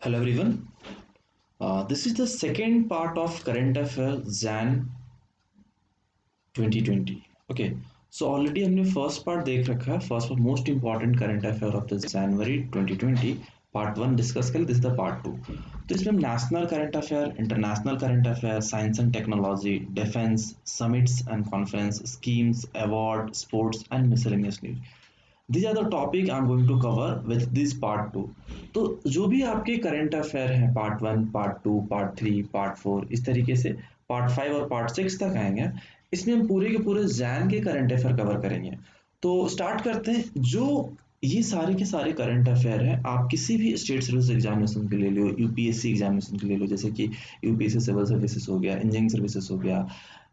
Hello everyone. This is the second part of current affair Jan 2020. Okay. So already हमने first part देख रखा है. First part most important current affair of the January 2020 part 1 discuss करें. This is the part 2. तो इसमें हम national current affair, international current affair, science and technology, defence, summits and conference, schemes, award, sports and miscellaneous news, these are the topic I'm going to cover with this part 2. तो जो भी आपके current affair हैं part 1, part 2, part 3, part 4, इस तरीके से part 5 और part 6 तक आएंगे. इसमें हम पूरे के पूरे जैन के करंट अफेयर कवर करेंगे. तो स्टार्ट करते हैं. जो ये सारे के सारे करंट अफेयर हैं, आप किसी भी स्टेट सर्विस एग्जामिनेशन के ले लो, यूपीएससी एग्जामिनेशन के ले लो, जैसे कि यूपीएससी सिविल सर्विसेज हो गया, इंजीनियरिंग सर्विसेज हो गया,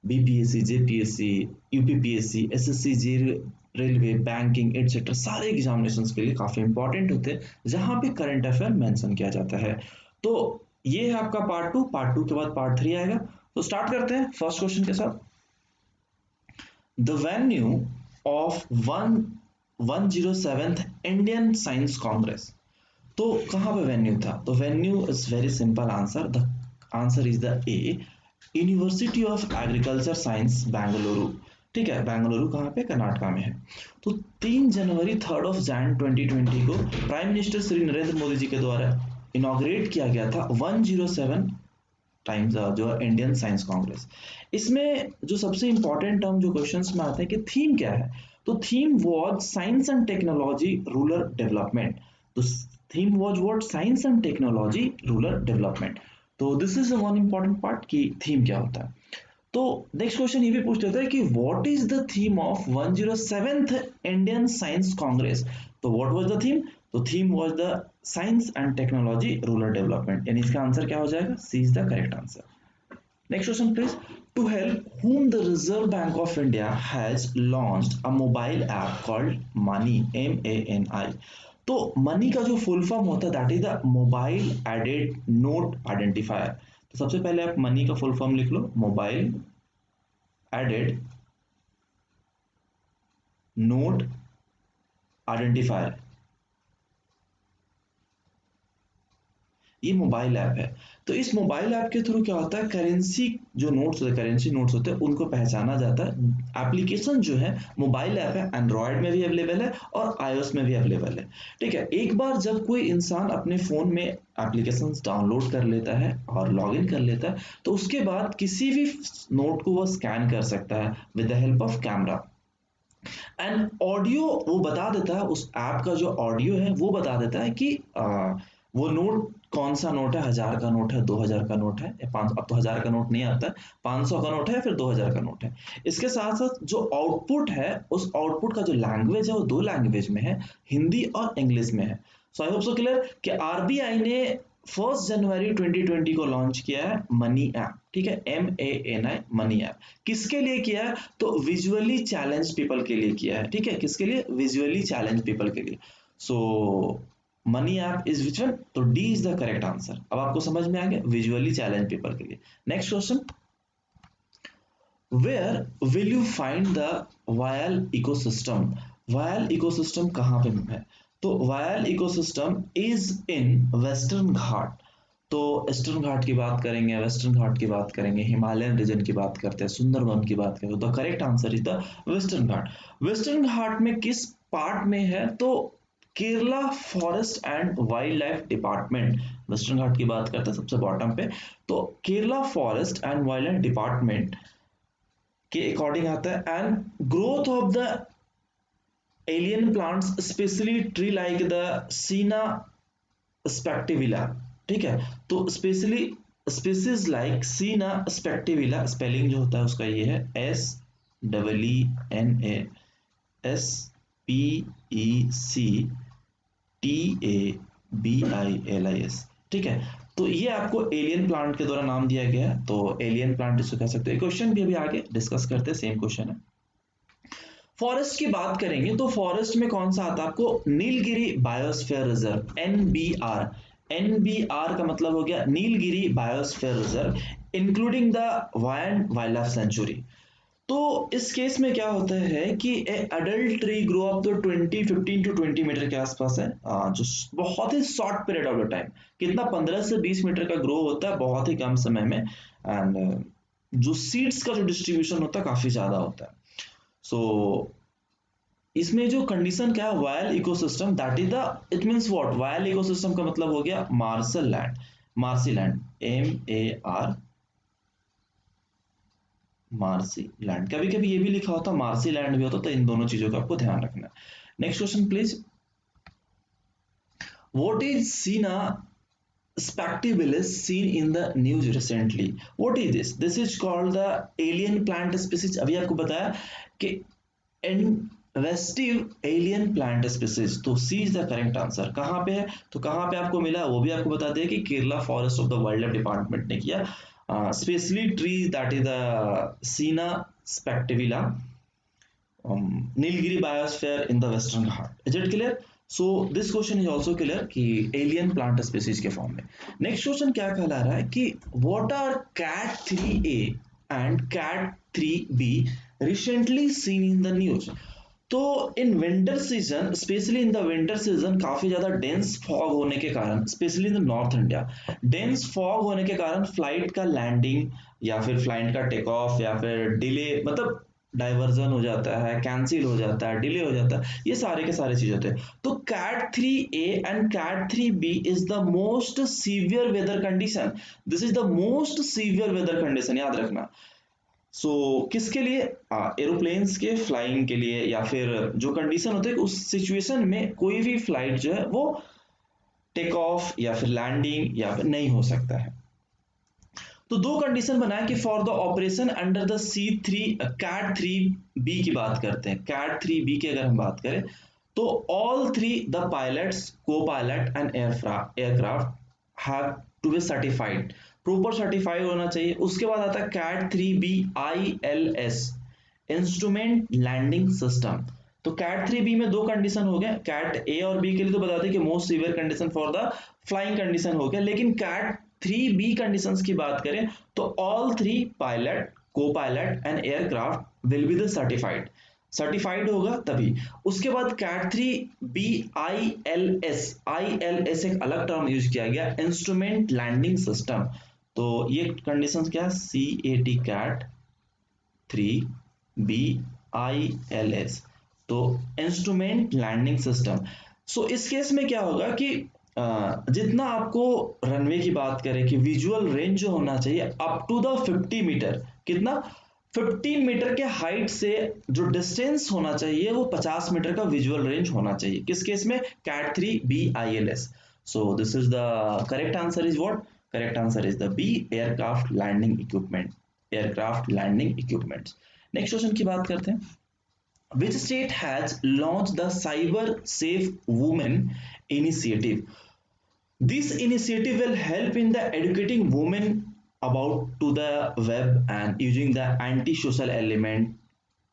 बीपीएससी, जेपीएससी, यूपीपीएससी, एसएससी, जी, रेलवे, बैंकिंग एटसेट्रा, सारे एग्जामिनेशंस के लिए काफ़ी इंपॉर्टेंट होते हैं जहाँ पे करंट अफेयर मेंशन किया जाता है. तो ये है आपका पार्ट 2. पार्ट 2 के बाद पार्ट 3 आएगा. तो स्टार्ट करते हैं फर्स्ट क्वेश्चन के साथ. The venue of 107th Indian science congress. तो कहाँ पे वेन्यू था? तो venue is very simple answer. The answer is the A, university of agriculture science Bengaluru. ठीक है, बेंगलुरु कहाँ पे? कर्नाटका में है. तो 3 जनवरी 3rd of Jan 2020 को प्राइम मिनिस्टर श्री नरेंद्र मोदी जी के द्वारा इनॉग्रेट किया गया था 107 टाइम्स जो इंडियन साइंस कांग्रेस. इसमें जो सबसे इंपॉर्टेंट टर्म जो क्वेश्चंस में आते हैं कि थीम क्या है, तो theme was science and technology rural development. तो theme was what? Science and technology rural development. तो this is one important part कि थीम क्या होता है. तो नेक्स्ट क्वेश्चन ये भी पूछ लेता है कि what is the theme of 107th Indian science congress. तो व्हाट वाज द थीम? तो theme was the science and technology rural development. यानी इसका आंसर क्या हो जाएगा? C is the correct answer. Next question please. To help whom the Reserve Bank of India has launched a mobile app called Money, MANI. तो money का जो full form होता है that is the mobile aided note identifier. तो सबसे पहले आप money का फुल फॉर्म लिख लो, मोबाइल एडेड नोट आइडेंटिफायर. ये मोबाइल ऐप है. तो इस मोबाइल ऐप के थ्रू क्या होता है, करेंसी जो नोट्स होते हैं, करेंसी नोट्स होते हैं, उनको पहचाना जाता है. एप्लीकेशन जो है मोबाइल ऐप है, एंड्रॉयड में भी अवेलेबल है और आईओएस में भी अवेलेबल है. ठीक है, एक बार जब कोई इंसान अपने फोन में एप्लीकेशंस डाउनलोड कर लेता है और लॉगिन कर लेता है, तो उसके बाद किसी भी नोट को वो स्कैन कर सकता है with the help of camera. And audio वो बता देता है, उस ऐप का जो ऑडियो है वो बता देता है कि वो नोट कौन सा नोट है, 1000 का नोट है, 2000 का नोट है या 500. अब तो 1000 का नोट नहीं आता है, 500 का नोट है या फिर 2000 का नोट है. इसके साथ साथ जो आउटपुट है, उस आउटपुट का जो लैंग्वेज है वो 2 लैंग्वेज में है, हिंदी और इंग्लिश में है. सो आई होप सो क्लियर कि आरबीआई ने 1 जनवरी 2020 को लॉन्च किया है मनी ऐप. ठीक है, MANI मनी ऐप. किसके लिए किया है? तो विजुअली चैलेंज पीपल के लिए किया है. ठीक है, किसके लिए? विजुअली चैलेंज पीपल के लिए. So money app is which one? तो D is the correct answer. अब आपको समझ में आ गया, विजुअली चैलेंज पीपल के लिए. Next question. Where will you find the Vayal ecosystem. Vayal ecosystem कहाँ पे है? तो Vayal ecosystem is in western Ghat. तो ईस्टर्न घाट की बात करेंगे, वेस्टर्न घाट की बात करेंगे, हिमालयन रीजन की बात करते हैं, सुंदरवन की बात करें, तो the correct answer is the western Ghat. Western Ghat में किस पार्ट में है? तो Kerala forest and wildlife department. Western Ghat की बात करते हैं सबसे बॉटम पे, तो Kerala forest and wildlife department के अकॉर्डिंग आता है. And growth of the alien plants specially tree like the senna spectabilis. ठीक है, तो स्पेशली स्पीसीज लाइक सीना स्पेक्टिविला, स्पेलिंग जो होता है उसका ये है SEENASPECTABILIS. ठीक है, तो ये आपको एलियन प्लांट के द्वारा नाम दिया गया है. तो एलियन प्लांट इसको कह सकते हैं. क्वेश्चन भी अभी आगे डिस्कस करते हैं, सेम क्वेश्चन है. फॉरेस्ट की बात करेंगे तो फॉरेस्ट में कौन सा आता है आपको? Nilgiri biosphere reserve, NBR. NBR का मतलब हो गया Nilgiri biosphere reserve, including the wild life sanctuary. तो इस केस में क्या होता है कि एडल्ट ट्री ग्रो अप तो 15 to 20 मीटर के आसपास है, जो बहुत ही short period of the time, कितना 15 से 20 मीटर का ग्रो होता है बहुत ही कम समय में। एंड जो सीड्स का जो डिस्ट्रीब्यूशन होता है काफी ज्यादा होता है। सो इसमें जो कंडीशन क्या है, vial ecosystem, that is the, it means what, vial ecosystem का मतलब हो गया marshal land, marshy land, MAR, marshy land. कभी कभी ये भी लिखा होता मार्सी लैंड भी होता, तो इन दोनों चीजों का आपको ध्यान रखना है। Next question please. What is सीना spectabilis seen in the news recently? What is this? This is called the alien plant species। अभी आपको बताया कि इन्वेस्टिव एलियन प्लांट स्पीसीज, तो सी इज द करेक्ट आंसर। कहाँ पे है, तो कहाँ पे आपको मिला वो भी आपको बता दिया कि Kerala forest of the wildlife department ने किया, specially tree that is the senna spectabilis, Nilgiri biosphere in the western Ghat. Is it clear? So this question is also clear कि एलियन प्लांट स्पीसीज के फॉर्म में। नेक्स्ट क्वेश्चन क्या कहला रहा है कि what are cat 3A and cat 3B recently seen in the news? तो in winter season, specially in the winter season, काफी ज्यादा डेंस फॉग होने के कारण, specially in the north India, dense fog होने के कारण फ्लाइट का लैंडिंग या फिर फ्लाइट का टेक ऑफ या फिर डिले, मतलब डाइवर्जन हो जाता है, कैंसिल हो जाता है, डिले हो जाता है, ये सारे के सारे चीज होते हैं। तो cat 3A and cat 3B is the most severe weather condition, this is the most severe weather condition, याद रखना। किसके लिए? एरोप्लेन्स के फ्लाइंग के लिए, या फिर जो कंडीशन होते हैं उस सिचुएशन में कोई भी फ्लाइट जो है वो टेक ऑफ या फिर लैंडिंग या फिर नहीं हो सकता है। तो दो कंडीशन बनाए कि for the operation under the C3 cat 3B की बात करते हैं। कैट 3B की अगर हम बात करें तो all three the pilots, copilot and aircraft have to be certified, proper certified होना चाहिए। उसके बाद आता है cat 3B ILS, instrument landing system. तो कैट 3B में दो कंडीशन हो गए, कैट A और B के लिए तो बता दें कि most severe condition for the flying condition हो गया, लेकिन कैट 3B कंडीशंस की बात करें तो ऑल थ्री पायलट, को pilot and aircraft will be the certified, certified होगा तभी। उसके बाद कैट 3B ILS एक अलग टर्म यूज किया गया, इंस्ट्रूमेंट लैंडिंग सिस्टम। तो ये कंडीशंस क्या है, CAT कैट 3B ILS, तो इंस्ट्रूमेंट लैंडिंग सिस्टम। इस केस में क्या होगा कि जितना आपको रनवे की बात करें कि विजुअल रेंज जो होना चाहिए अप टू द 50 मीटर, कितना 15 मीटर के हाइट से जो डिस्टेंस होना चाहिए वो 50 मीटर का विजुअल रेंज होना चाहिए। किस केस में? Cat 3B ILS। So this is the correct answer is what? Correct answer is the B, aircraft landing equipment, aircraft landing equipments. Next question की बात करते हैं। Which state has launched the Cyber Safe Women initiative? This initiative will help in the educating women about to the web and using the anti-social element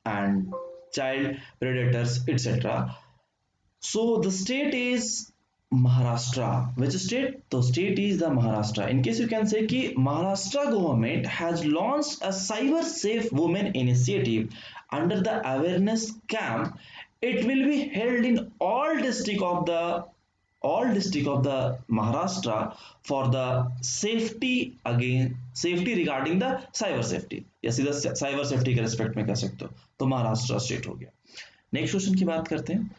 and child predators, etc. So the state is Maharashtra. Which state? The state is the Maharashtra. In case you can say कि Maharashtra government has launched a cyber safe women initiative under the awareness camp. It will be held in all district of the Maharashtra for the safety regarding the cyber safety, या सीधा cyber safety के respect में कह सकते हो, तो Maharashtra state हो गया। नेक्स्ट क्वेश्चन की बात करते हैं।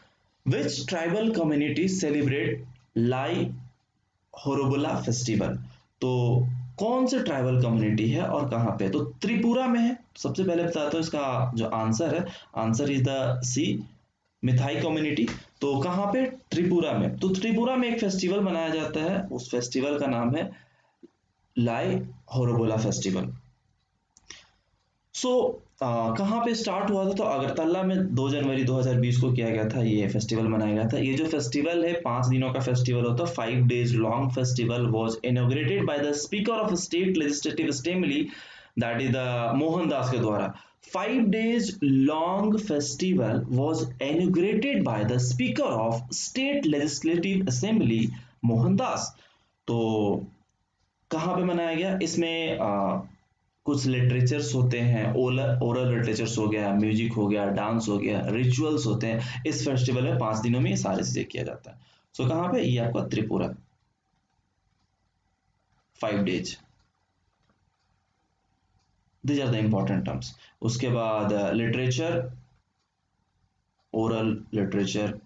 Which tribal community celebrate Lai Haraoba festival? तो कौन से ट्राइबल कम्युनिटी है और कहाँ पे? तो त्रिपुरा में है। सबसे पहले बताता हूँ इसका जो आंसर है, answer is the C, Meitei community. तो कहाँ पे? त्रिपुरा में। तो त्रिपुरा में एक फेस्टिवल मनाया जाता है, उस फेस्टिवल का नाम है लाई होरोबुला फेस्टिवल। कहाँ पे स्टार्ट हुआ था? तो अगरतला में 2 जनवरी 2020 को किया गया था, ये फेस्टिवल मनाया गया था। ये जो फेस्टिवल है 5 दिनों का फेस्टिवल होता है, 5 days long festival was inaugurated by the speaker of state legislative assembly, that is the Mohandas के द्वारा। 5 days long festival was inaugurated by the Speaker of State Legislative Assembly Mohandas. तो कहाँ पे मनाया गया? इसमें कुछ लिटरेचर्स होते हैं, ओरल लिटरेचर्स हो गया, म्यूजिक हो गया, डांस हो गया, रिचुअल्स होते हैं। इस फेस्टिवल में 5 दिनों में ये सारी चीजें किया जाता है। सो कहाँ पे, ये आपका Tripura, 5 days। These are the important terms. उसके बाद लिटरेचर, ओरल लिटरेचर,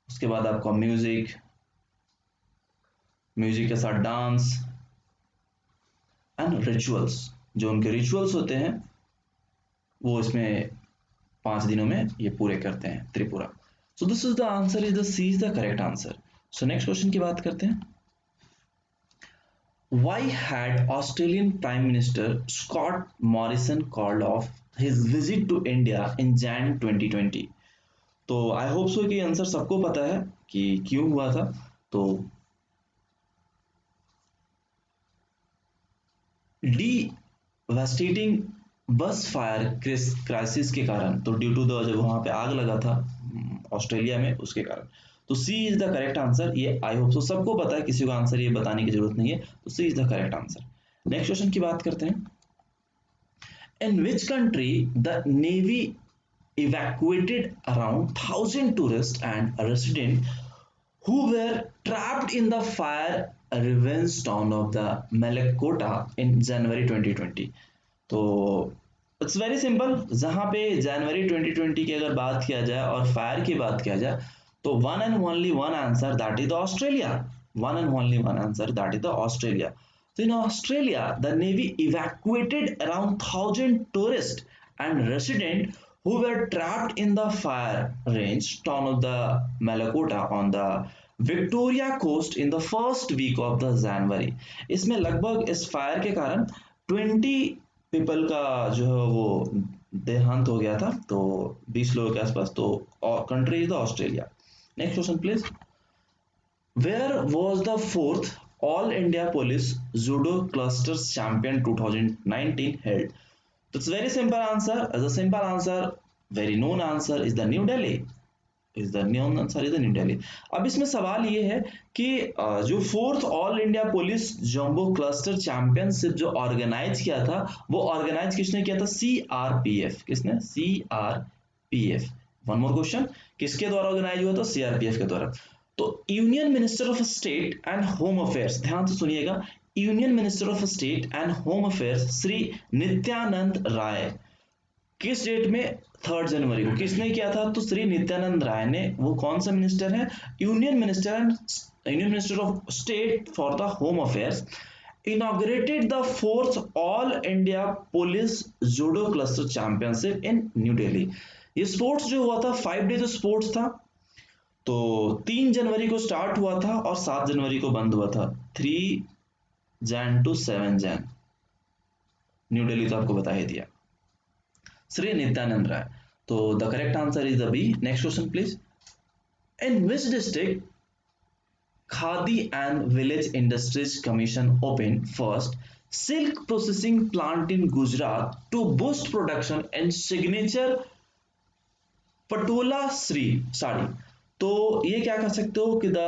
उसके बाद आपका म्यूजिक, म्यूजिक के साथ डांस एंड रिचुअल्स। जो उनके रिचुअल्स होते हैं वो इसमें 5 दिनों में ये पूरे करते हैं Tripura. So this is the answer, is the C is the correct answer. So next question की बात करते हैं। Why had Australian Prime Minister Scott Morrison called off his visit to India in Jan 2020? तो आई होप सो कि answer सबको पता है कि क्यों हुआ था। तो डिवास्टेटिंग बस फायर क्राइसिस के कारण, तो ड्यू टू द, जब वहां पे आग लगा था ऑस्ट्रेलिया में, उसके कारण। तो सी इज द करेक्ट आंसर। ये आई होप सो सबको पता है, किसी को आंसर ये बताने की जरूरत नहीं है। तो सी is the correct answer. Next question की बात करते हैं। In which country the navy evacuated around 1,000 tourists and residents who were trapped in the fire revenge town of the Malakota in January 2020? तो इट्स वेरी सिंपल। जहां पे जनवरी 2020 की अगर बात किया जाए और फायर की बात किया जाए, तो one and only one answer, that is the Australia. One and only one answer, that is the Australia. So in Australia, the Navy evacuated around 1,000 tourists and residents who were trapped in the fire range town of the Malakota on the Victoria coast in the first week of the January। इसमें लगभग इस fire के कारण 20 people का जो है वो देहांत हो गया था, तो 20 लोगों के आसपास। तो country is the Australia. Next question please. Where was the fourth All India Police Judo Clusters Champion 2019 held? So it's very simple answer. As a simple answer, very known answer is the New Delhi. Is the known answer is the New Delhi. अब इसमें सवाल ये है कि जो fourth all India police jumbo cluster championship जो organise किया था, वो ऑर्गेनाइज किसने किया था? सीआरपीएफ। किसने? सीआरपीएफ। वन मोर क्वेश्चन, किसके द्वारा ऑर्गेनाइज हुआ था? सीआरपीएफ के द्वारा। तो union minister of state and home affairs, ध्यान से सुनिएगा, union minister of state and home affairs Shri Nityanand Rai किस डेट में? 3 जनवरी को। किसने किया था? तो श्री नित्यानंद राय ने। वो कौन सा मिनिस्टर है? Union minister of state for the home affairs inaugurated the fourth All India Police Judo Cluster Championship in New Delhi। ये स्पोर्ट्स जो हुआ था 5 डे जो स्पोर्ट्स था, तो 3 जनवरी को स्टार्ट हुआ था और 7 जनवरी को बंद हुआ था। 3 Jan to 7 Jan, New Delhi तो आपको बता ही दिया। श्री नित्यानंद राय। तो the correct answer is the B. Next question please. In which district Khadi and village industries commission open first silk processing plant in Gujarat to boost production and signature Patola Shri sari? तो ये क्या कह सकते हो कि द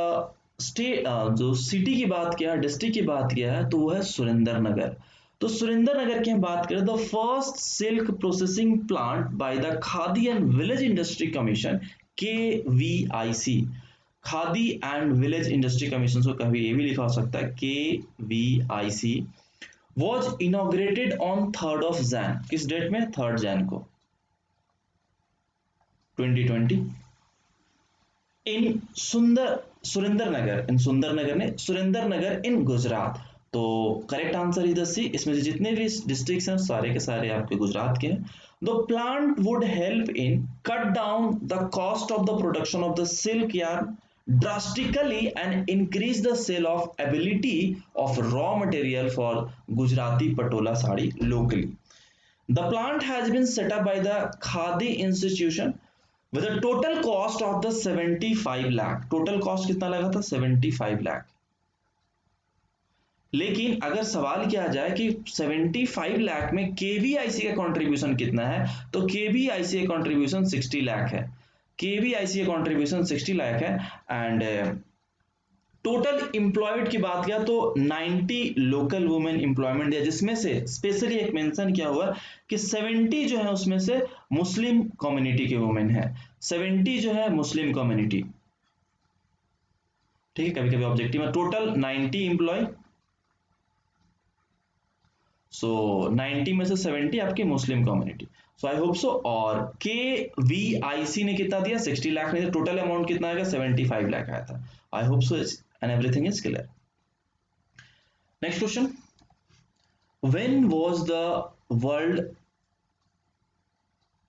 स्टेट, जो सिटी की बात किया, डिस्ट्रिक्ट की बात किया है, तो वो है सुरेंद्र नगर। तो सुरेंद्र नगर की हम बात करें, the first silk processing plant by the khadi and village industry commission, KVIC, khadi and village industry commission, को कभी ये भी लिखा हो सकता है KVIC, was inaugurated on 3rd of Jan। किस डेट में? 3rd Jan को 2020 इन सुरेंद्र नगर, इन सुंदर नगर ने सुरेंद्र नगर इन गुजरात। तो करेक्ट आंसर इज द सी। इसमें से जितने भी डिस्ट्रिक्ट्स हैं सारे के सारे आपके गुजरात के हैं। The plant would help in cut down the cost of the production of the silk yarn drastically and increase the sale of ability of raw material for Gujarati patola sari locally. The plant has been set up by the Khadi Institution with a total cost of the 75 lakh। Total cost कितना लगा था? 75 लाख। लेकिन अगर सवाल किया जाए कि 75 लाख में केवीआईसी का कंट्रीब्यूशन कितना है, तो केवीआईसी का कंट्रीब्यूशन 60 लाख है। केवीआईसी का कंट्रीब्यूशन 60 लाख है। एंड टोटल एम्प्लॉयड की बात किया तो 90 लोकल वुमेन एम्प्लॉयमेंट दिया, जिसमें से स्पेशली एक मेंशन किया हुआ कि 70 जो है उसमें से मुस्लिम कम्युनिटी के वुमेन है, 70 जो है मुस्लिम कम्युनिटी। ठीक है, कभी कभी ऑब्जेक्टिव में टोटल 90 एम्प्लॉय, सो 90 में से 70 आपकी मुस्लिम कम्युनिटी। सो आई होप सो। और के वी आई सी ने कितना दिया, 60 लाख में, टोटल अमाउंट कितना आएगा, 75 लाख आया था। I hope so and everything is clear. Next question, when was the world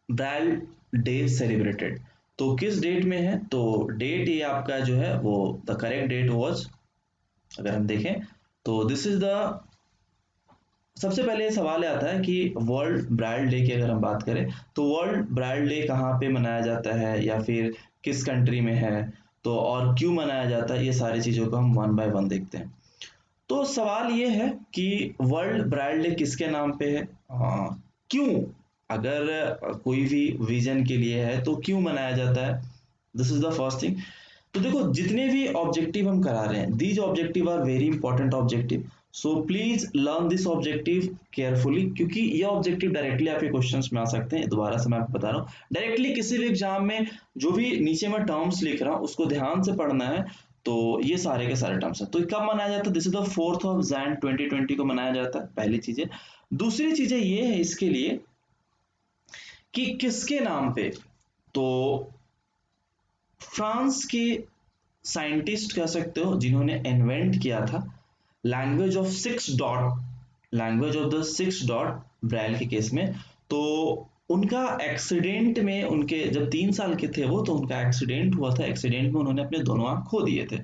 Braille day celebrated? तो किस डेट में है? तो डेट ये आपका जो है वो द करेक्ट डेट वाज, अगर हम देखें तो दिस इज द, सबसे पहले सवाल आता है कि वर्ल्ड ब्राइल डे की अगर हम बात करें तो वर्ल्ड ब्राइल डे कहाँ पे मनाया जाता है या फिर किस कंट्री में है, तो और क्यों मनाया जाता है, ये सारी चीज़ों को हम वन बाय वन देखते हैं। तो सवाल ये है कि वर्ल्ड ब्राइल डे किसके नाम पे है, क्यों, अगर कोई भी विजन के लिए है तो क्यों मनाया जाता है, this is the first thing. तो देखो जितने भी ऑब्जेक्टिव हम करा रहे हैं, these objective are very important objective, so please learn this objective carefully, क्योंकि ये ऑब्जेक्टिव डायरेक्टली आपके क्वेश्चंस में आ सकते हैं। दोबारा से मैं आपको बता रहा हूँ, डायरेक्टली किसी भी एग्जाम में जो भी नीचे में टर्म्स लिख रहा हूँ उसको ध्यान से पढ़ना है। तो ये सारे के सारे टर्म्स है। तो कब मनाया जाता है? This is the 4th of Jain 2020 को मनाया जाता है, पहली चीज है। दूसरी चीजें ये है इसके लिए कि किसके नाम पे, तो फ्रांस के साइंटिस्ट कह सकते हो जिन्होंने इन्वेंट किया था language of 6 dot, language of the 6 dot Braille के केस में। तो उनका एक्सीडेंट में, उनके जब 3 साल के थे वो, तो उनका एक्सीडेंट हुआ था, एक्सीडेंट में उन्होंने अपने दोनों आंख खो दिए थे।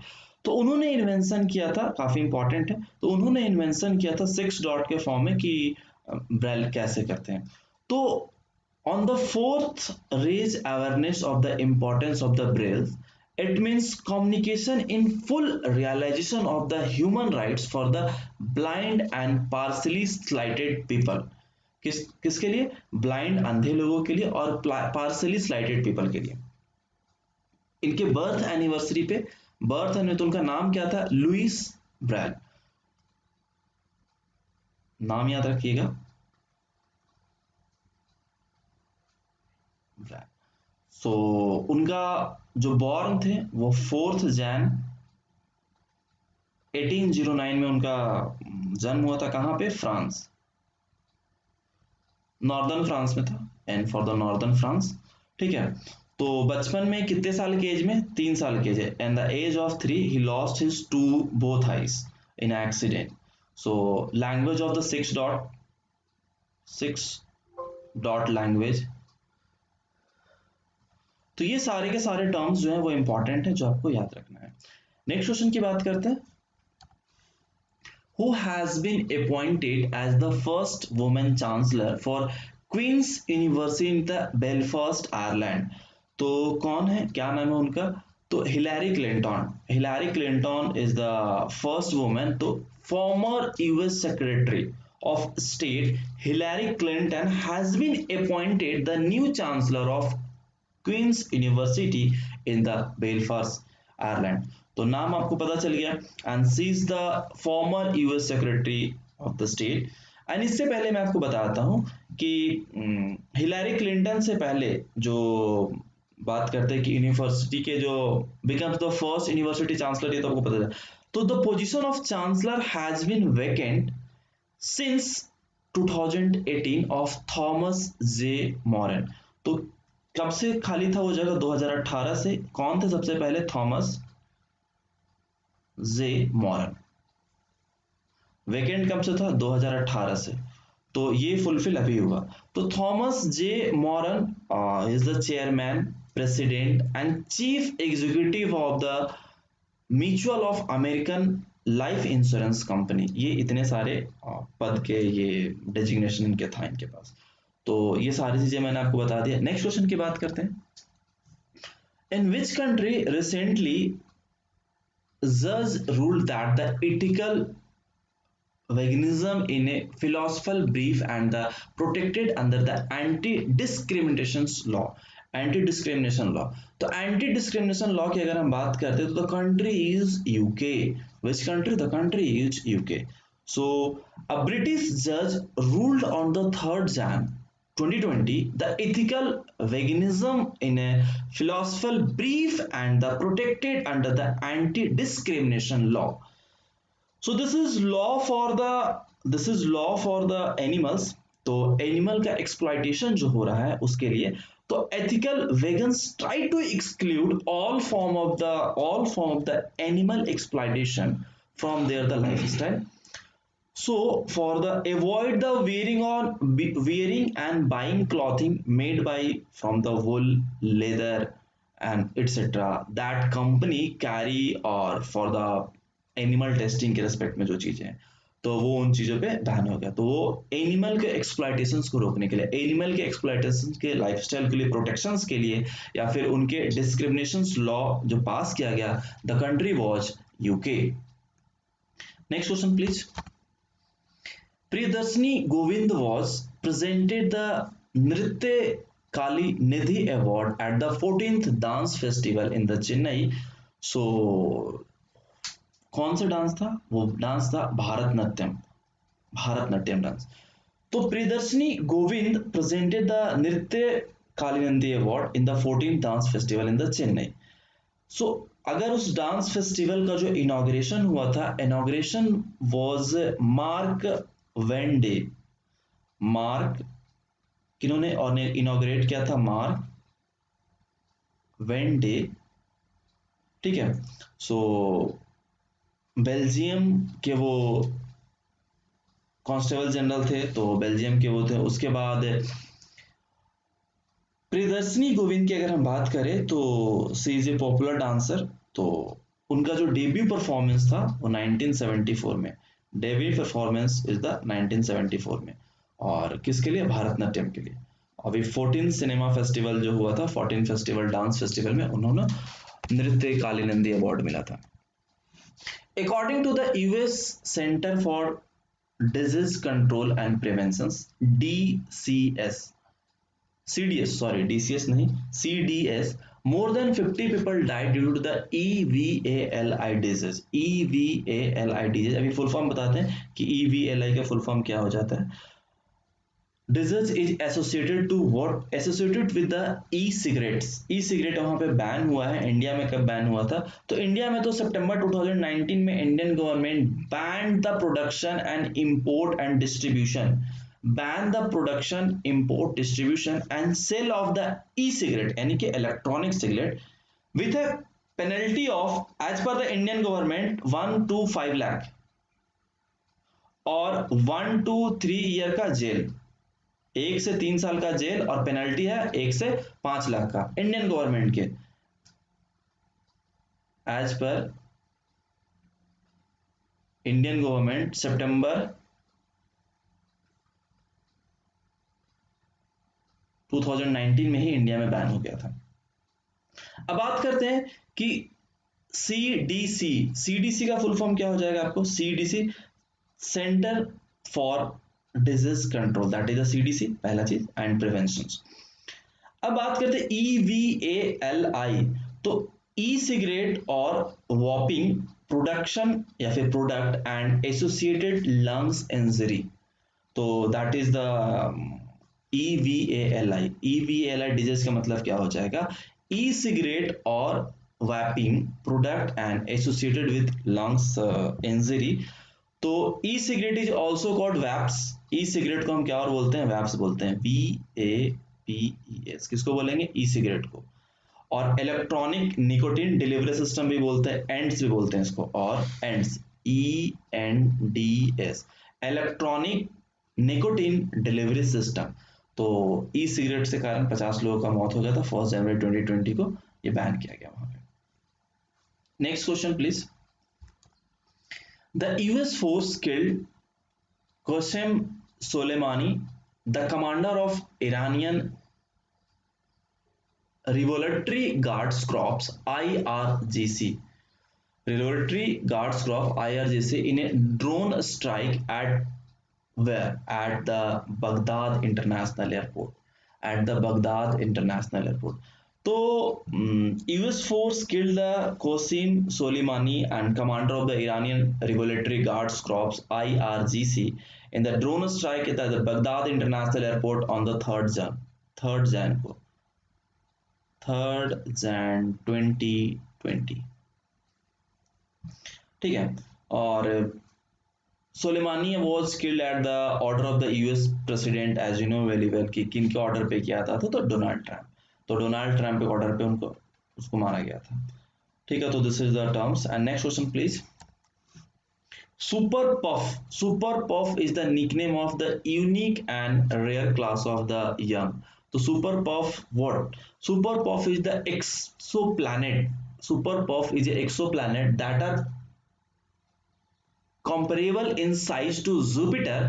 तो उन्होंने इन्वेंशन किया था, काफी इंपॉर्टेंट है, तो उन्होंने इन्वेंशन किया था 6 डॉट के फॉर्म में कि ब्राइल कैसे करते हैं। तो on the fourth, raise awareness of the importance of the braille. It means communication in full realization of the human rights for the blind and partially sighted people. किसके लिए? ब्लाइंड, अंधे लोगों के लिए, और पार्सली स्लाइटेड पीपल के लिए। इनके बर्थ एनिवर्सरी पे, बर्थ एनिवर्सरी, तो उनका नाम क्या था? लुइस ब्राइल, नाम याद रखिएगा। सो उनका जो बॉर्न थे वो 4th जैन 1809 में उनका जन्म हुआ था। कहाँ पे? फ्रांस, नॉर्दर्न फ्रांस में था, and for the northern France. ठीक है, तो बचपन में कितने साल के एज में? 3 साल के age, and the age of 3 he lost his to both eyes in accident. So language of the 6 dot language. तो ये सारे के सारे टर्म्स जो है वो इंपॉर्टेंट है, जो आपको याद रखना है। नेक्स्ट क्वेश्चन की बात करते हैं, who has been appointed as the first woman chancellor for Queen's University in the Belfast, Ireland? तो कौन है, क्या नाम है उनका? तो Hillary Clinton, Hillary Clinton is the first women. तो former US secretary of State Hillary Clinton has been appointed the new chancellor of Queen's University in the Belfast, Ireland. तो नाम आपको पता चल गया, and she is the farmer US secretary of the state. And इससे पहले मैं आपको बताता हूं कि हिलैरी क्लिंटन से पहले जो बात करते हैं कि यूनिवर्सिटी के जो becomes the first university chancellor, ये तो आपको पता है। तो the position of chancellor has been vacant since 2018 of Thomas J Moran. तो कब से खाली था वो जगह? 2018 से। कौन थे सबसे पहले? Thomas J Mauryan. वेकेंट कब से था? 2018 से। तो ये फुलफिल अभी हुआ। तो Thomas J Mauryan is the chairman, president and chief executive of the mutual of American life insurance company. ये इतने सारे पद के ये डेजिग्नेशन इनके था इनके पास। तो ये सारी चीजें मैंने आपको बता दिया। नेक्स्ट क्वेश्चन की बात करते हैं, इन विच कंट्री रिसेंटली जज ruled that the ethical veganism in a philosophical brief and the protected under the anti-discrimination law, anti discrimination law. तो एंटी डिस्क्रिमिनेशन लॉ की अगर हम बात करते हैं तो the country is UK. Which country? The country is UK. So, a British judge ruled on the 3rd Jan 2020 the ethical veganism in a philosophical brief and the protected under the anti-discrimination law. So this is law for the animals. तो animal का exploitation जो हो रहा है उसके लिए, तो ethical vegans try to exclude all form of the animal exploitation from their the lifestyle. So for the avoid the wearing and buying clothing made by from the wool, leather and etc. that company carry or for the animal testing के respect में जो चीजें हैं तो वो उन चीजों पे बैन हो गया। तो वो एनिमल के एक्सप्लॉइटेशंस को रोकने के लिए, एनिमल के एक्सप्लॉइटेशंस के लाइफस्टाइल के लिए, प्रोटेक्शंस के लिए या फिर उनके डिस्क्रिमिनेशंस लॉ जो पास किया गया, the country was UK. Next question please. Priyadarshini Govind was presented the नृत्य काली निधि award at the 14th dance festival in the Chennai. So कौन सा डांस था? वो डांस था भारतनाट्यम, भारतनाट्यम डांस। तो Priyadarshini Govind presented the Nritya Kalanidhi award in the 14th dance festival in the Chennai. So अगर उस dance festival का जो इनॉग्रेशन हुआ था, inauguration was Mark Wende. Mark किन्होंने और ने इनॉग्रेट किया था? Mark Wende. ठीक है। सो बेल्जियम के वो कांस्टेबल जनरल थे, तो बेल्जियम के वो थे। उसके बाद प्रियदर्शनी गोविंद की अगर हम बात करें तो सी इज ए पॉपुलर डांसर। तो उनका जो डेब्यू परफॉर्मेंस था वो 1974 में, डेब्यू परफॉर्मेंस इज द 1974 में। और किसके लिए? भारतनाट्यम के लिए। अभी 14 सिनेमा फेस्टिवल जो हुआ था, 14 फेस्टिवल डांस फेस्टिवल में उन्होंने नृत्य कालिनंदी अवार्ड मिला था। According to the US Center for Disease Control and Prevention, DCS, CDS, sorry, DCS नहीं, CDS, more than 50 people died due to the EVALI disease. EVALI disease, अभी फुल फॉर्म बताते हैं कि EVALI का फुल फॉर्म क्या हो जाता है। Disease is associated to what? Associated with the e cigarettes. E cigarette वहां पे बैन हुआ है। इंडिया में कब बैन हुआ था? तो इंडिया में तो सितंबर 2019 में Indian government ban the production and import and distribution, ban the production, import, distribution and sale of the e cigarette यानी कि electronic cigarette with a penalty of as per the Indian government 1 to 5 lakh और 1 to 3 year का jail, 1 से 3 साल का jail और penalty है 1 से 5 लाख का इंडियन गवर्नमेंट के एज पर इंडियन गवर्नमेंट सितंबर 2019 में ही इंडिया में बैन हो गया था। अब बात करते हैं कि सीडीसी, सीडीसी का फुल फॉर्म क्या हो जाएगा आपको? CDC, centre for disease control, that is the CDC, पहला चीज, एंड प्रिवेंशन। अब बात करते हैं EVALI। तो ई सिगरेट और वॉपिंग प्रोडक्शन या फिर product and associated lungs injury, तो that is the EVALI। EVALI disease का मतलब क्या हो जाएगा? ई सिगरेट और vaping product and associated with lungs injury. तो E cigarette is also called vapes. E cigarette को हम क्या और बोलते हैं? वैप्स बोलते हैं, VAPES। किसको बोलेंगे? ई सिगरेट को। और इलेक्ट्रॉनिक निकोटिन डिलीवरी सिस्टम भी बोलते हैं, एंड्स भी बोलते हैं इसको, और ends, ENDS, electronic nicotine delivery system. तो ई सिगरेट से कारण 50 लोगों का मौत हो गया था। 1 जनवरी 2020 को ये बैन किया गया वहां पे। Next question please. The US force killed Qasem Soleimani, the commander of Iranian Revolutionary Guards Corps (IRGC), Revolutionary Guards Corps (IRGC) in a drone strike at where? At the Baghdad International Airport. at the Baghdad International Airport. तो US force killed the Qasim Soleimani and commander of the Iranian Regulatory Guards Corps IRGC in the drone strike at the Baghdad International Airport on the 3rd Jan 2020. ठीक है. और Soleimani was killed at the order of the US president, as you know very well कि किन के order पे किया था, तो डोनाल्ड ट्रम्प. तो डोनाल्ड ट्रम्प के ऑर्डर पे उनको उसको मारा गया था. ठीक है, तो this is the terms. And next question please. Super puff is the nickname of the unique and rare class of the young. तो super puff what? Super puff is the exoplanet. Super puff is a exoplanet that are comparable in size to Jupiter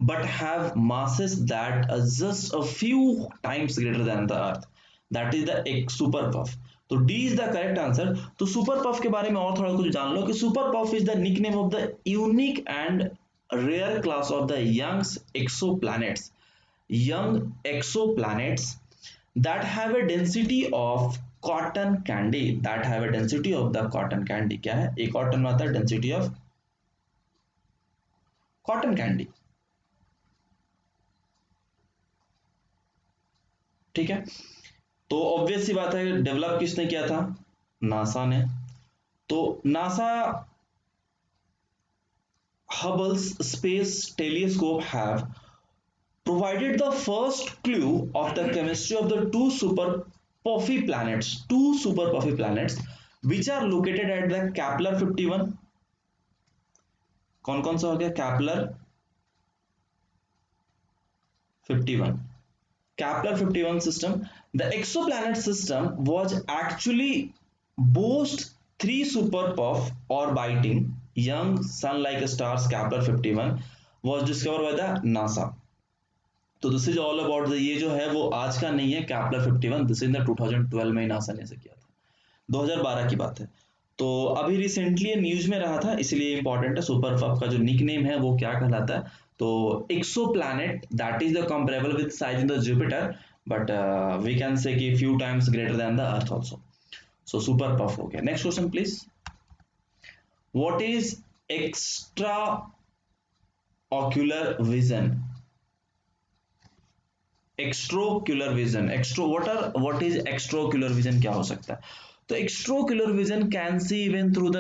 but have masses that are just a few times greater than the Earth. That is the super puff. तो D is the correct answer. तो super puff के बारे में और थोड़ा कुछ जान लो कि super puff is the nickname of the unique and rare class of the young exoplanets. Young exoplanets that have a density of cotton candy. That have a density of the cotton candy. क्या है? एक cotton में आता है density of cotton candy. ठीक है, तो obvious सी बात है डेवलप किसने किया था? नासा ने. तो NASA हबल्स space telescope have provided the first clue of the chemistry of the two super puffy planets which are located at the Kepler 51. कौन कौन सा हो गया? Kepler 51 system. The exoplanet system was actually boast 3 super puff orbiting young sun-like stars. Kepler 51 was discovered by the NASA. तो this is all about ये जो है वो आज का नहीं है. Kepler 51 दिस इन द 2012 में नासा ने किया था. 2012 की बात है. तो अभी रिसेंटली न्यूज में रहा था, इसलिए इंपॉर्टेंट है. सुपर पफ का जो निकनेम है वो क्या कहलाता है? तो exoplanet that is the comparable with size in the Jupiter, but we can say कि few times greater than the earth also. So super puff हो गया. Next question please. What is extraocular vision? Extraocular vision. What is extraocular vision? क्या हो सकता है? तो extraocular vision can see even through the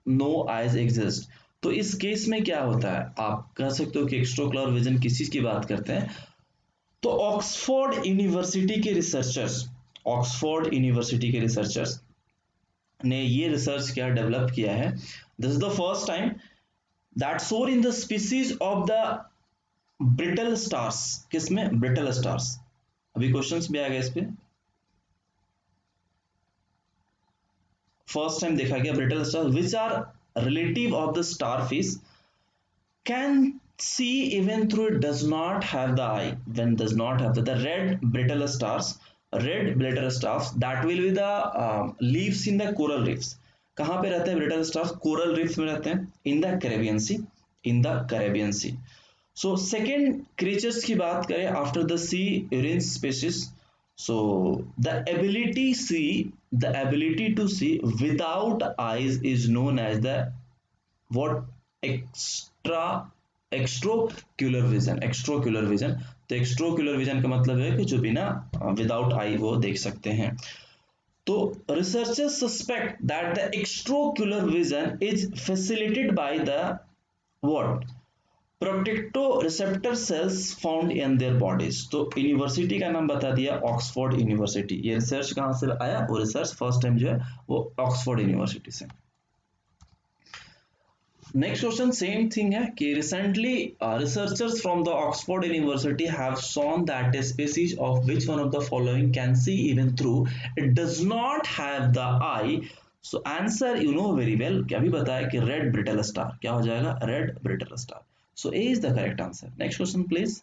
no eyes exist. तो इस case में क्या होता है? आप कह सकते हो कि एक्स्ट्रोक्यूलर विजन किस चीज की बात करते हैं? तो ऑक्सफोर्ड यूनिवर्सिटी के रिसर्चर्स ने ये रिसर्च क्या डेवलप किया है. This is the first time that saw in the species of the brittle stars. किसमें? Brittle stars. अभी क्वेश्चंस भी आ गए इस पे. फर्स्ट टाइम देखा गया brittle stars which are relative of the starfish can see even though it does not have the eye. When does not have the red brittle stars that will be the leaves in the coral reefs. कहाँ पे रहते हैं brittle stars? Coral reefs में रहते हैं in the Caribbean sea. So second creatures की बात करें after the sea urchin species. So the ability to see without eyes is known as the what? Extraocular vision. तो एक्स्ट्रोक्यूलर विजन का मतलब है कि जो बिना विदाउट आई वो देख सकते हैं. तो researchers suspect that the extraocular vision is facilitated by the what? Photoreceptor cells found in their bodies. तो यूनिवर्सिटी का नाम बता दिया ऑक्सफोर्ड यूनिवर्सिटी. ये रिसर्च कहां से आया? वो रिसर्च फर्स्ट टाइम जो है वो ऑक्सफोर्ड यूनिवर्सिटी से. नेक्स्ट क्वेश्चन सेम थिंग है कि recently researchers from the Oxford university have shown that a species of which one of the following can see even through it does not have the I. So answer you know very well कि अभी बताया कि red brittle star. क्या हो जाएगा? Red brittle star. So A is the correct answer. Next question please.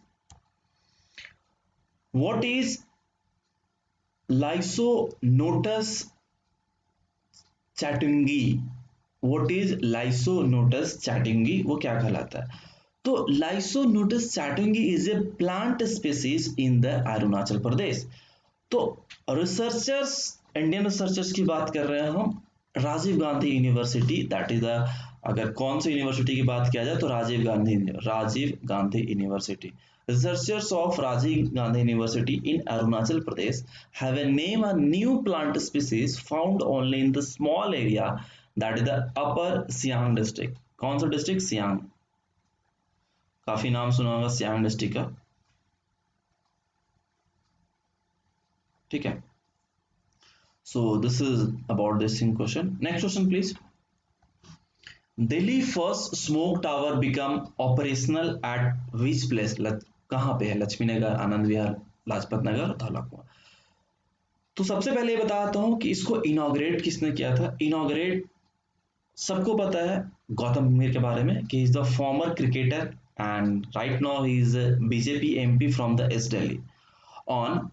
What is Lysonotus chattingi? वो क्या कहलाता है? तो Lysionotus chatungii is a plant species in the Arunachal Pradesh. तो रिसर्चर्स, इंडियन रिसर्चर्स की बात कर रहे हैं हम, Rajiv Gandhi university, that is the, अगर कौन सी यूनिवर्सिटी की बात किया जाए तो Rajiv Gandhi university. Researchers of Rajiv Gandhi University in Arunachal Pradesh have a name a new plant species found only in the small area that is the Upper Siang district। कौन सा डिस्ट्रिक्ट? सियांग। काफी नाम सुना होगा सियांग डिस्ट्रिक्ट का, ठीक है। So this is about this in question. Next question please. Delhi first smoke tower become operational at which place? कहाँ पे है? लक्ष्मी नगर, आनंद विहार, लाजपत नगर, धौला कुआं। तो सबसे पहले ये बताता हूँ कि इसको इनॉग्रेट किसने किया था। इनॉग्रेट सबको पता है गौतम गंभीर के बारे में कि is the former cricketer and right now he is BJP MP from the east Delhi. On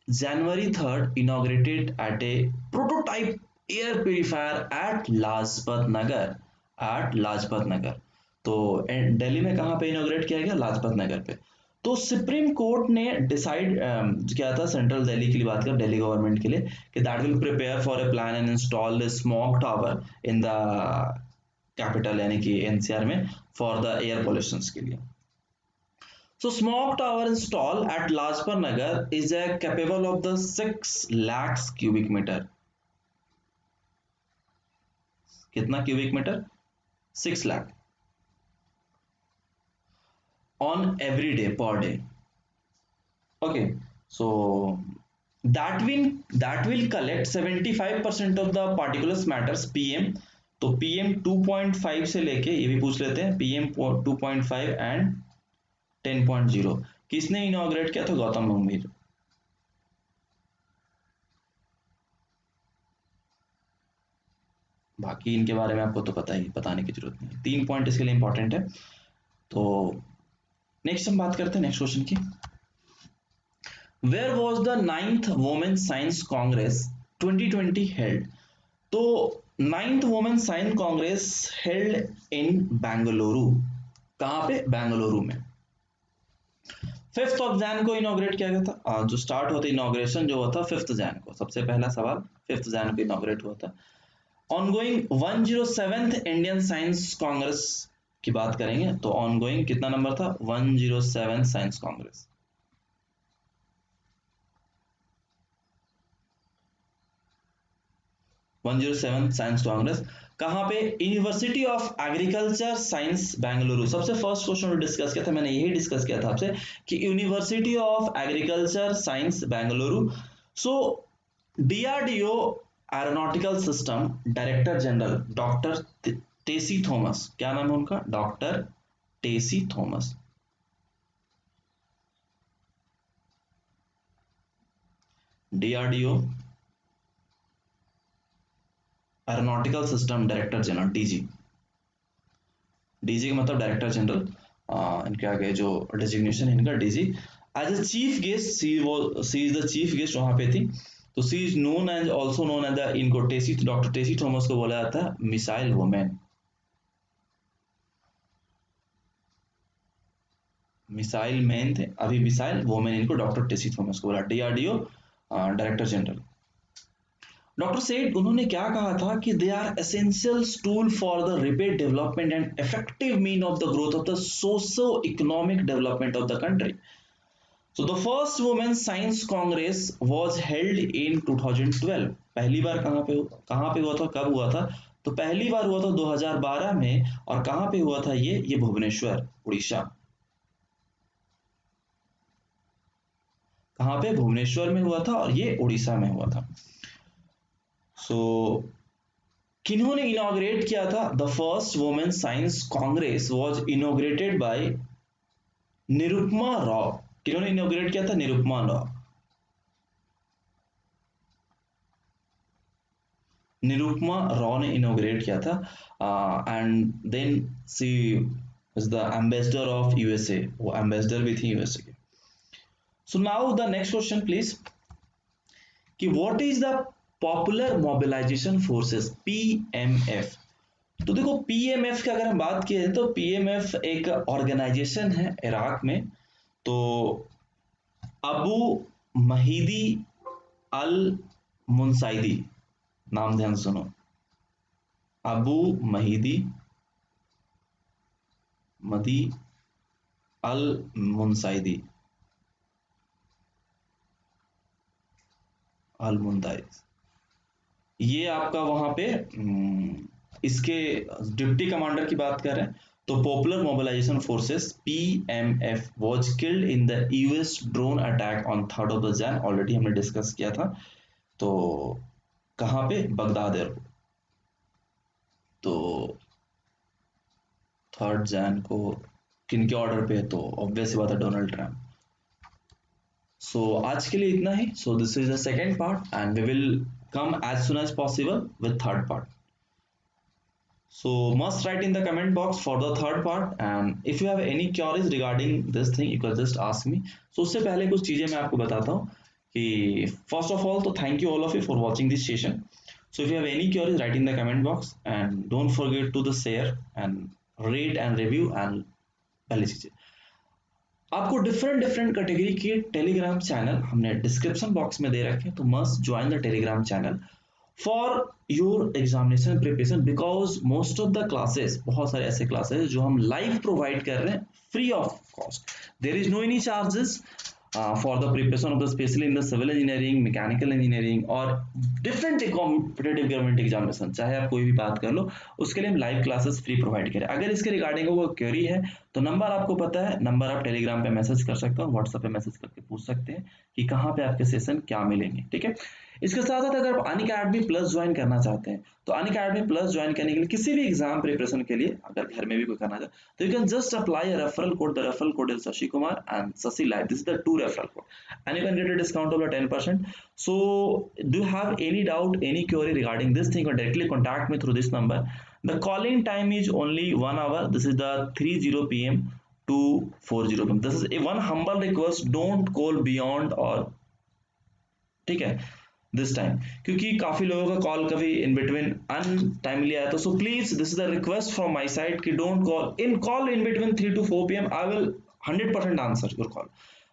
January 3rd inaugurated at a prototype air purifier at Lajpat Nagar. तो दिल्ली में कहाँ पे इनॉग्रेट किया गया? लाजपत नगर पे। तो सुप्रीम कोर्ट ने डिसाइड किया था, सेंट्रल दिल्ली के लिए बात कर, दिल्ली गवर्नमेंट के लिए, कि that will prepare for a plan and install the smoke tower in the capital यानी कि एनसीआर में फॉर द एयर पोल्यूशन के लिए। So smoke tower installed at Lajpat Nagar is a capable of the 6 lakhs cubic meter। कितना cubic meter? 6 lakh on every day per day। Okay, so that will collect 75% of the particulate matters PM। तो PM 2.5 से लेके, ये भी पूछ लेते हैं, PM 2.5 and 10.0 किसने इनॉग्रेट किया था? गौतम गंभीर। बाकी इनके बारे में आपको तो पता ही, बताने की जरूरत नहीं। 3 पॉइंट इसके लिए इंपॉर्टेंट है। तो नेक्स्ट हम बात करते हैं नेक्स्ट क्वेश्चन की। Where was the 9th women science congress 2020 held? तो 9th women science congress held in Bengaluru. कहां पे? बेंगलुरु में। 5th ऑफ जैन को इनॉग्रेट किया गया था। जो स्टार्ट होता इनॉग्रेशन जो हुआ था 5th जैन को। सबसे पहला सवाल 5th जैन को इनॉग्रेट हुआ था। Ongoing 107th Indian science Congress की बात करेंगे तो ऑनगोइंग कितना नंबर था? 107 साइंस कांग्रेस। साइंस कांग्रेस कहां पे? University of agriculture science Bengaluru. सबसे फर्स्ट क्वेश्चन डिस्कस किया था, मैंने यही डिस्कस किया था आपसे कि university of agriculture science Bengaluru. So DRDO aeronautical system director general doctor Tessy Thomas, क्या नाम है उनका? Doctor Tessy Thomas. DRDO aeronautical system director general, DG. DG का मतलब डायरेक्टर जनरल, इनके आगे जो डेजिग्नेशन है इनका DG. As a chief guest she is the chief guest वहां पे थी। तो सी is known as also known as the, इनको टेसी, डॉक्टर टेसी थॉमस को बोला जाता है मिसाइल वुमेन। मिसाइल मैन थे, अभी मिसाइल वुमेन, इनको डॉक्टर टेसी थॉमस को बोला, डीआरडीओ डायरेक्टर जनरल। डॉक्टर सेठ उन्होंने क्या कहा था कि they are essentials tool for the rapid development and effective mean of the growth of the socio economic development of the country. So the first women science congress was held in 2012। पहली बार कहां पे हुआ था, कब हुआ था? तो पहली बार हुआ था 2012 में। और कहां पे हुआ था ये भुवनेश्वर, उड़ीसा। कहां पे? भुवनेश्वर में हुआ था और ये उड़ीसा में हुआ था। सो किन्होंने इनॉग्रेट किया था? The first women science congress was inaugurated by Nirupama Rao. किन्होंने इनॉग्रेट किया था? निरुपमा राव। निरुपमा राव ने इनॉग्रेट किया था। And then she is the ambassador of USA, वो एम्बेसडर भी थी यूएसए के। So now the next question please, कि what is the popular mobilisation forces, PMF? तो देखो पीएमएफ की अगर हम बात किए तो पीएमएफ एक ऑर्गेनाइजेशन है इराक में। तो अबू महीदी अल मुनसाइदी, नाम ध्यान सुनो, अबू महीदी मदी अल मुनसाइदी अल मुंदाइज, ये आपका वहां पे इसके डिप्टी कमांडर की बात कर रहे हैं। तो popular mobilisation forces PMF was killed in the US drone attack on 3rd of the Jan, already हमने डिस्कस किया था। तो कहाँ पे, बगदाद एयरपोर्ट। तो 3rd जैन को किनके ऑर्डर पे है, तो ऑब्वियस बात है डोनाल्ड ट्रम्प। सो आज के लिए इतना ही। So this is the second part and we will come as soon as possible with third part. So must write in the comment box for the third part, and if you have any queries regarding this thing you can just ask me. So उससे पहले कुछ चीजें मैं आपको बताता हूँ कि first of all तो thank you all of you for watching this session. So if you have any queries write in the comment box and don't forget to the share and rate and review and पहली चीजें। आपको different different category के Telegram channel हमने description box में दे रखे हैं, तो must join the Telegram channel for your examination preparation, because most of the classes, बहुत सारे ऐसे क्लासेस जो हम लाइव प्रोवाइड कर रहे हैं free of cost, there is no any charges for the preparation of the specially in the civil engineering, mechanical engineering और different competitive government examination, चाहे आप कोई भी बात कर लो, उसके लिए हम लाइव क्लासेस फ्री प्रोवाइड करें। अगर इसके रिगार्डिंग कोई क्वेरी है तो नंबर आपको पता है, नंबर आप टेलीग्राम पे मैसेज कर सकते हो, व्हाट्सएप पे मैसेज करके पूछ सकते हैं कि कहाँ पे आपके सेशन क्या मिलेंगे, ठीक है। इसके साथ साथ अगर आप अनअकैडमी प्लस ज्वाइन करना चाहते हैं तो अनअकैडमी प्लस ज्वाइन करने के लिए किसी भी एग्जाम प्रिपरेशन के लिए अगर घर में भी कोई करना चाहता तो you can just apply a referral code, the referral code is Shashi Kumar and Shashi live, this is the 2 referral code and you can get a discount of 10%. So do you have any doubt, any query regarding this thing, or directly contact me through this number. The calling time is only 1 hour, this is the 3:00 p.m. to 4:00 p.m. This is a one humble request, don't call beyond or, ठीक है, this time, क्योंकि काफी लोगों का call कभी in between untimely आया था। So please this is the request from my side कि don't call in between 3 to 4 p.m. I will 100% answer your call,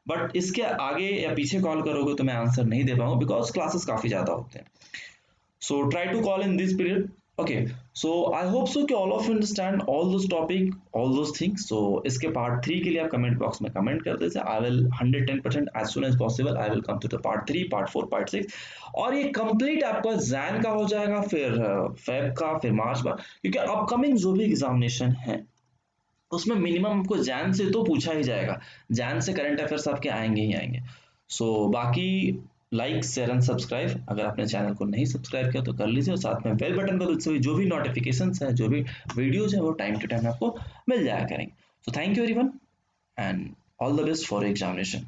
but इसके आगे या पीछे कॉल करोगे तो मैं आंसर नहीं दे पाऊंगा बिकॉज क्लासेस काफी ज्यादा होते हैं। So try to call in this period. Okay, so I hope so कि all of you understand all those topic, all those things. So इसके part 3 के लिए आप comment box में comment कर दीजिए। I will 110% as soon as possible I will come to the part 3, part 4, part 6 और ये complete आपका जैन का हो जाएगा, फिर फेब का, फिर मार्च का, क्योंकि अपकमिंग जो भी एग्जामिनेशन है उसमें मिनिमम आपको जैन से तो पूछा ही जाएगा, जैन से करंट अफेयर्स आपके आएंगे ही आएंगे। सो बाकी लाइक शेयर एंड सब्सक्राइब, अगर आपने चैनल को नहीं सब्सक्राइब किया तो कर लीजिए, और साथ में बेल बटन को, तो जो भी नोटिफिकेशंस है, जो भी वीडियोज है वो टाइम टू टाइम आपको मिल जाया करेंगे। So thank you everyone and all the best for examination.